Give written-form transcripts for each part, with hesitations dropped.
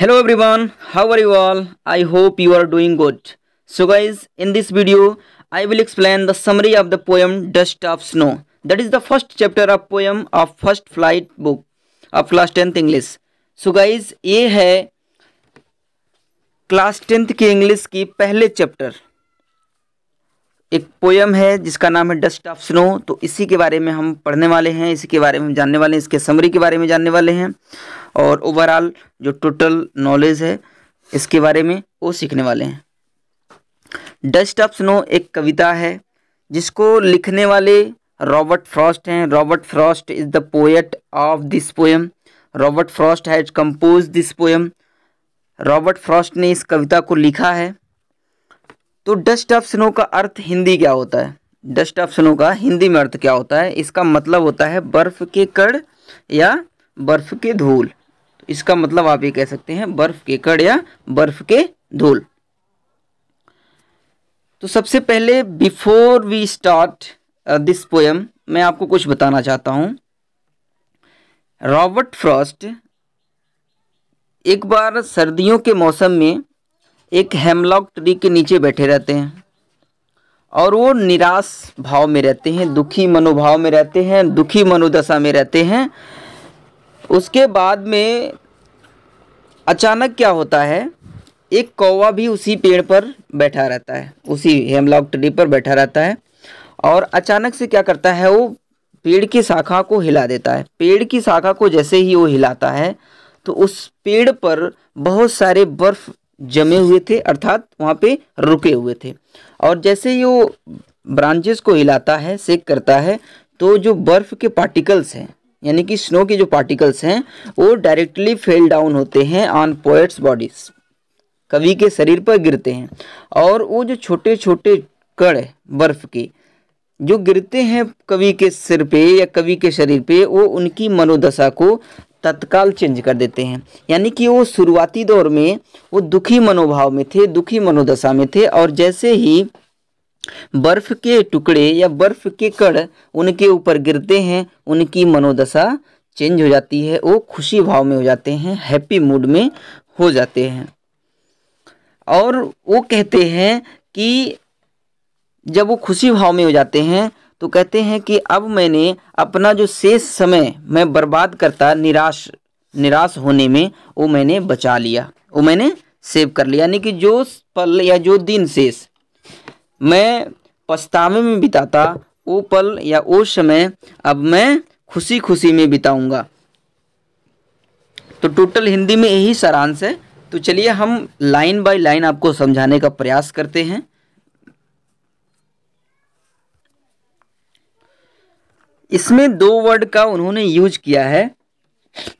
Hello everyone, how are you all? I hope you are doing good. So guys, in this video, I will explain the summary of the poem Dust of Snow. That is the first chapter of poem of first flight book of class 10th English. So guys, ये है class 10th की English की पहले chapter. एक poem है जिसका नाम है डस्ट ऑफ स्नो। तो इसी के बारे में हम पढ़ने वाले हैं, इसी के बारे में जानने वाले हैं, इसके समरी के बारे में जानने वाले हैं और ओवरऑल जो टोटल नॉलेज है इसके बारे में वो सीखने वाले हैं। डस्ट ऑफ स्नो एक कविता है जिसको लिखने वाले रॉबर्ट फ्रॉस्ट हैं। Robert Frost is the poet of this poem. Robert Frost has compose this poem. Robert Frost ने इस कविता को लिखा है। तो डस्ट ऑफ स्नो का अर्थ हिंदी क्या होता है? डस्ट ऑफ स्नो का हिंदी में अर्थ क्या होता है? इसका मतलब होता है बर्फ़ के कण या बर्फ़ के धूल। तो इसका मतलब आप ये कह सकते हैं बर्फ़ के कण या बर्फ़ के धूल। तो सबसे पहले before we start this poem मैं आपको कुछ बताना चाहता हूँ। रॉबर्ट फ्रॉस्ट एक बार सर्दियों के मौसम में एक हेमलॉक ट्री के नीचे बैठे रहते हैं और वो निराश भाव में रहते हैं, दुखी मनोभाव में रहते हैं, दुखी मनोदशा में रहते हैं। उसके बाद में अचानक क्या होता है, एक कौवा भी उसी पेड़ पर बैठा रहता है, उसी हेमलॉक ट्री पर बैठा रहता है और अचानक से क्या करता है, वो पेड़ की शाखा को हिला देता है। पेड़ की शाखा को जैसे ही वो हिलाता है तो उस पेड़ पर बहुत सारे बर्फ़ जमे हुए थे, अर्थात वहाँ पे रुके हुए थे। और जैसे ही वो ब्रांचेस को हिलाता है, शेक करता है, तो जो बर्फ़ के पार्टिकल्स हैं यानी कि स्नो के जो पार्टिकल्स हैं वो डायरेक्टली फेल डाउन होते हैं ऑन पोएट्स बॉडीज, कवि के शरीर पर गिरते हैं। और वो जो छोटे छोटे कण बर्फ़ के जो गिरते हैं कवि के सिर पे या कवि के शरीर पे, वो उनकी मनोदशा को तत्काल चेंज कर देते हैं। यानी कि वो शुरुआती दौर में वो दुखी मनोभाव में थे, दुखी मनोदशा में थे और जैसे ही बर्फ़ के टुकड़े या बर्फ़ के कण उनके ऊपर गिरते हैं उनकी मनोदशा चेंज हो जाती है, वो खुशी भाव में हो जाते हैं, हैप्पी मूड में हो जाते हैं। और वो कहते हैं कि जब वो खुशी भाव में हो जाते हैं तो कहते हैं कि अब मैंने अपना जो शेष समय मैं बर्बाद करता निराश होने में, वो मैंने बचा लिया, वो मैंने सेव कर लिया। यानी कि जो पल या जो दिन शेष मैं पछतावे में बिताता, वो पल या वो समय अब मैं खुशी खुशी में बिताऊंगा। तो टोटल हिंदी में यही सारांश है। तो चलिए हम लाइन बाय लाइन आपको समझाने का प्रयास करते हैं। इसमें दो वर्ड का उन्होंने यूज किया है,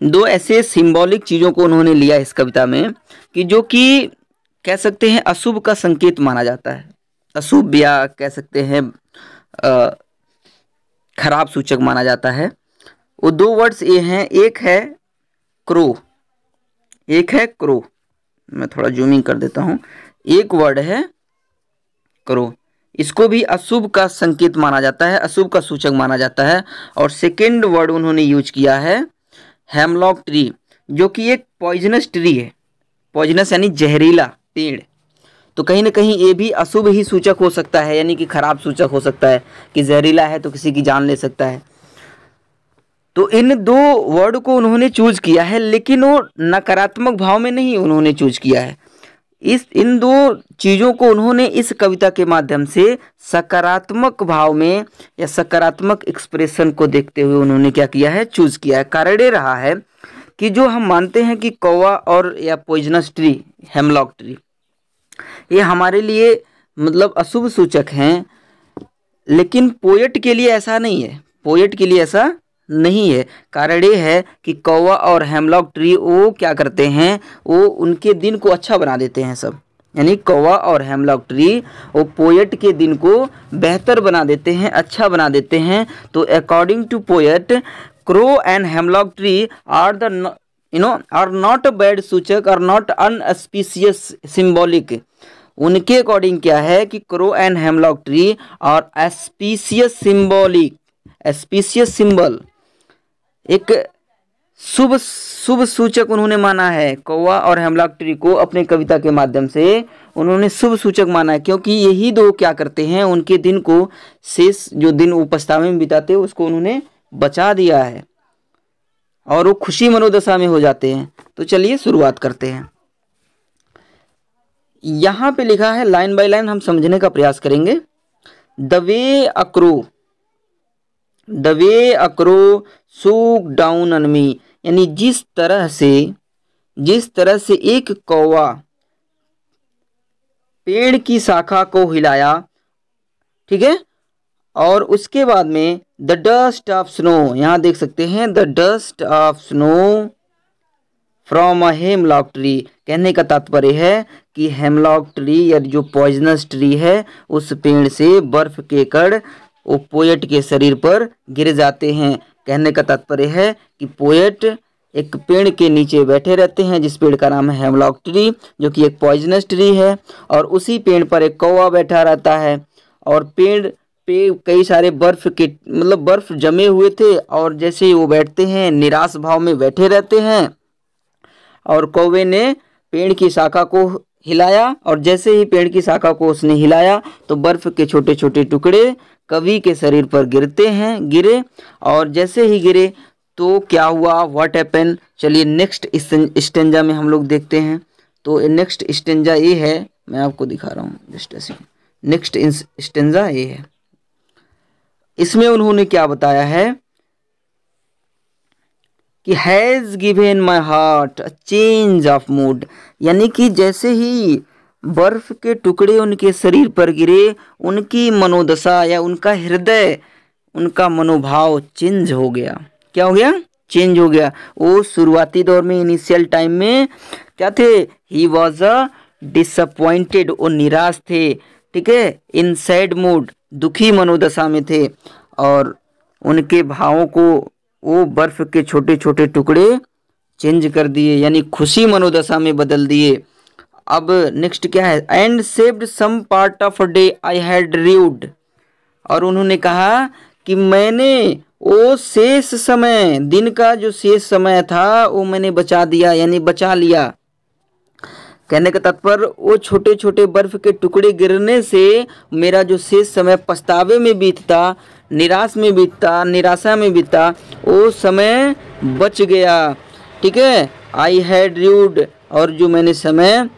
दो ऐसे सिंबॉलिक चीज़ों को उन्होंने लिया इस कविता में कि जो कि कह सकते हैं अशुभ का संकेत माना जाता है, अशुभ या कह सकते हैं खराब सूचक माना जाता है। वो दो वर्ड्स ये हैं, एक है क्रो, एक है क्रो। मैं थोड़ा जूमिंग कर देता हूँ। एक वर्ड है क्रो, इसको भी अशुभ का संकेत माना जाता है, अशुभ का सूचक माना जाता है। और सेकेंड वर्ड उन्होंने यूज किया है हेमलॉक ट्री, जो कि एक पॉइजनस ट्री है। पॉइजनस यानी जहरीला पेड़। तो कहीं ना कहीं ये भी अशुभ ही सूचक हो सकता है, यानी कि खराब सूचक हो सकता है कि जहरीला है तो किसी की जान ले सकता है। तो इन दो वर्ड को उन्होंने चूज किया है, लेकिन वो नकारात्मक भाव में नहीं उन्होंने चूज किया है। इन दो चीज़ों को उन्होंने इस कविता के माध्यम से सकारात्मक भाव में या सकारात्मक एक्सप्रेशन को देखते हुए उन्होंने क्या किया है, चूज किया है। कारण ये रहा है कि जो हम मानते हैं कि कौवा और या पॉइजनस ट्री, हेमलॉक ट्री, ये हमारे लिए मतलब अशुभ सूचक हैं, लेकिन पोएट के लिए ऐसा नहीं है, पोएट के लिए ऐसा नहीं है। कारण ये है कि कौवा और हेमलॉक ट्री वो क्या करते हैं, वो उनके दिन को अच्छा बना देते हैं सब। यानी कौवा और हेमलॉक ट्री वो पोएट के दिन को बेहतर बना देते हैं, अच्छा बना देते हैं। तो according to poet, crow and hemlock tree are the are not a bad सूचक, आर नॉट अनस्पीशियस सिंबॉलिक। उनके अकॉर्डिंग क्या है कि क्रो एंड हेमलॉक ट्री और एस्पीशियस सिंबॉलिक, एस्पीशियस सिंबल एक शुभ शुभ सूचक उन्होंने माना है। कौवा और हेमलॉक ट्री को अपने कविता के माध्यम से उन्होंने शुभ सूचक माना है, क्योंकि यही दो क्या करते हैं, उनके दिन को, शेष जो दिन वो पछतावे में बिताते उसको उन्होंने बचा दिया है और वो खुशी मनोदशा में हो जाते हैं। तो चलिए शुरुआत करते हैं। यहाँ पे लिखा है, लाइन बाय लाइन हम समझने का प्रयास करेंगे। The way a crow shook down on me, यानी जिस तरह से एक कौवा पेड़ की शाखा को हिलाया, ठीक है, और उसके बाद में द डस्ट ऑफ स्नो, यहां देख सकते हैं the dust of snow from a hemlock tree. कहने का तात्पर्य है कि हेमलॉक ट्री या जो पॉइजनस ट्री है उस पेड़ से बर्फ के कण वो पोएट के शरीर पर गिर जाते हैं। कहने का तात्पर्य है कि पोएट एक पेड़ के नीचे बैठे रहते हैं जिस पेड़ का नाम है हेमलॉक ट्री, जो कि एक पॉइजनस ट्री है, और उसी पेड़ पर एक कौवा बैठा रहता है और पेड़ पे कई सारे बर्फ जमे हुए थे, और जैसे ही वो बैठते हैं निराश भाव में बैठे रहते हैं, और कौवे ने पेड़ की शाखा को हिलाया, और जैसे ही पेड़ की शाखा को उसने हिलाया तो बर्फ के छोटे छोटे टुकड़े कवि के शरीर पर गिरे, और जैसे ही गिरे तो क्या हुआ, व्हाट हैपन। चलिए नेक्स्ट स्टेंजा में हम लोग देखते हैं। तो नेक्स्ट स्टेंजा ये है, मैं आपको दिखा रहा हूँ जस्ट ऐसे। नेक्स्ट स्टेंजा ये है, इसमें उन्होंने क्या बताया है कि has given my heart a change of mood, यानी कि जैसे ही बर्फ के टुकड़े उनके शरीर पर गिरे, उनकी मनोदशा या उनका हृदय, उनका मनोभाव चेंज हो गया। क्या हो गया? चेंज हो गया। वो शुरुआती दौर में, इनिशियल टाइम में क्या थे, ही वॉज अ डिसअपॉइंटेड, वो निराश थे, ठीक है, इन सैड मूड, दुखी मनोदशा में थे, और उनके भावों को वो बर्फ के छोटे छोटे टुकड़े चेंज कर दिए, यानी खुशी मनोदशा में बदल दिए। अब नेक्स्ट क्या है, and saved some part of a day I had rued, और उन्होंने कहा कि मैंने वो शेष समय, दिन का जो शेष समय था वो मैंने बचा दिया, यानी बचा लिया। कहने का तात्पर्य वो छोटे छोटे बर्फ के टुकड़े गिरने से मेरा जो शेष समय पछतावे में बीतता, निराशा में बीता, वो समय बच गया, ठीक है, आई हैड ड्रीव्ड, और जो मैंने समय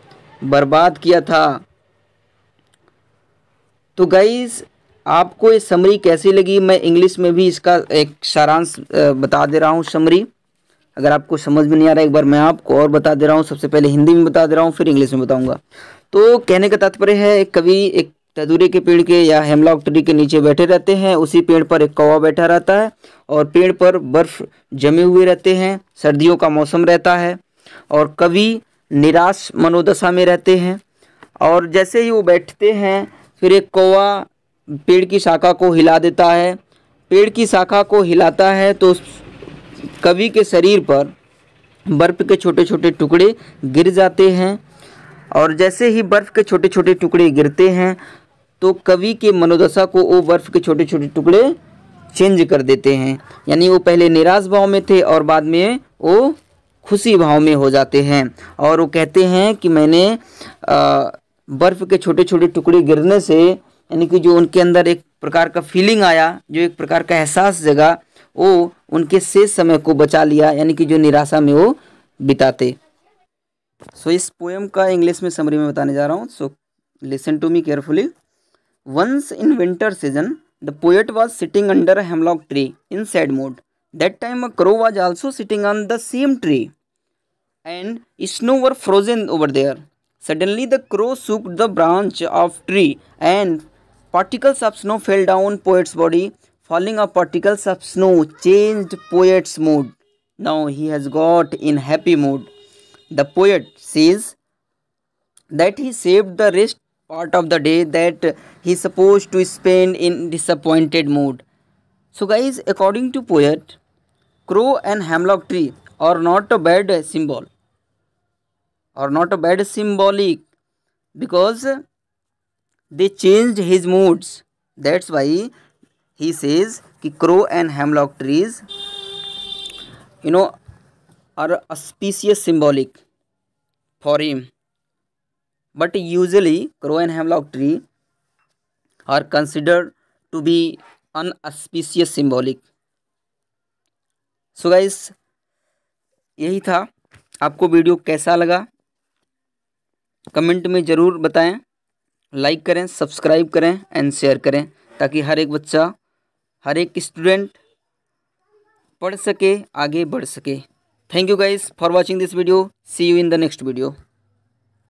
बर्बाद किया था। तो गाइस आपको ये समरी कैसी लगी, मैं इंग्लिश में भी इसका एक सारांश बता दे रहा हूँ। समरी अगर आपको समझ में नहीं आ रहा, एक बार मैं आपको और बता दे रहा हूँ। सबसे पहले हिंदी में बता दे रहा हूँ, फिर इंग्लिश में बताऊंगा। तो कहने का तात्पर्य है, एक कवि एक तदूरे के पेड़ के या हेमलॉक ट्री के नीचे बैठे रहते हैं, उसी पेड़ पर एक कौवा बैठा रहता है, और पेड़ पर बर्फ जमे हुए रहते हैं, सर्दियों का मौसम रहता है, और कवि निराश मनोदशा में रहते हैं, और जैसे ही वो बैठते हैं फिर एक कौवा पेड़ की शाखा को हिला देता है। पेड़ की शाखा को हिलाता है तो कवि के शरीर पर बर्फ के छोटे छोटे टुकड़े गिर जाते हैं, और जैसे ही बर्फ के छोटे छोटे टुकड़े गिरते हैं तो कवि के मनोदशा को वो बर्फ के छोटे छोटे टुकड़े चेंज कर देते हैं, यानी वो पहले निराश भाव में थे और बाद में वो खुशी भाव में हो जाते हैं। और वो कहते हैं कि मैंने बर्फ के छोटे छोटे टुकड़े गिरने से, यानी कि जो उनके अंदर एक प्रकार का फीलिंग आया, जो एक प्रकार का एहसास जगा, वो उनके शेष समय को बचा लिया, यानी कि जो निराशा में वो बिताते। सो इस पोएम का इंग्लिश में समरी में बताने जा रहा हूँ। So listen to me carefully. Once in winter season the poet was sitting under a hemlock tree in sad mood. That time a crow was also sitting on the same tree, and snow were frozen over there. Suddenly the crow shook the branch of tree, and particles of snow fell down poet's body. Falling of particles of snow changed poet's mood. Now he has got in happy mood. The poet says that he saved the rest part of the day that he supposed to spend in disappointed mood. So guys, according to poet, crow and hemlock tree are not a bad symbol, or not a bad symbolic, because they changed his moods. That's why he says कि crow and hemlock trees, are auspicious symbolic for him, but usually crow and hemlock tree are considered to be unauspicious symbolic. So guys, यही था। आपको video कैसा लगा comment में ज़रूर बताएं। Like करें, सब्सक्राइब करें एंड शेयर करें, ताकि हर एक बच्चा, हर एक स्टूडेंट पढ़ सके, आगे बढ़ सके। Thank you guys for watching this video. See you in the next video.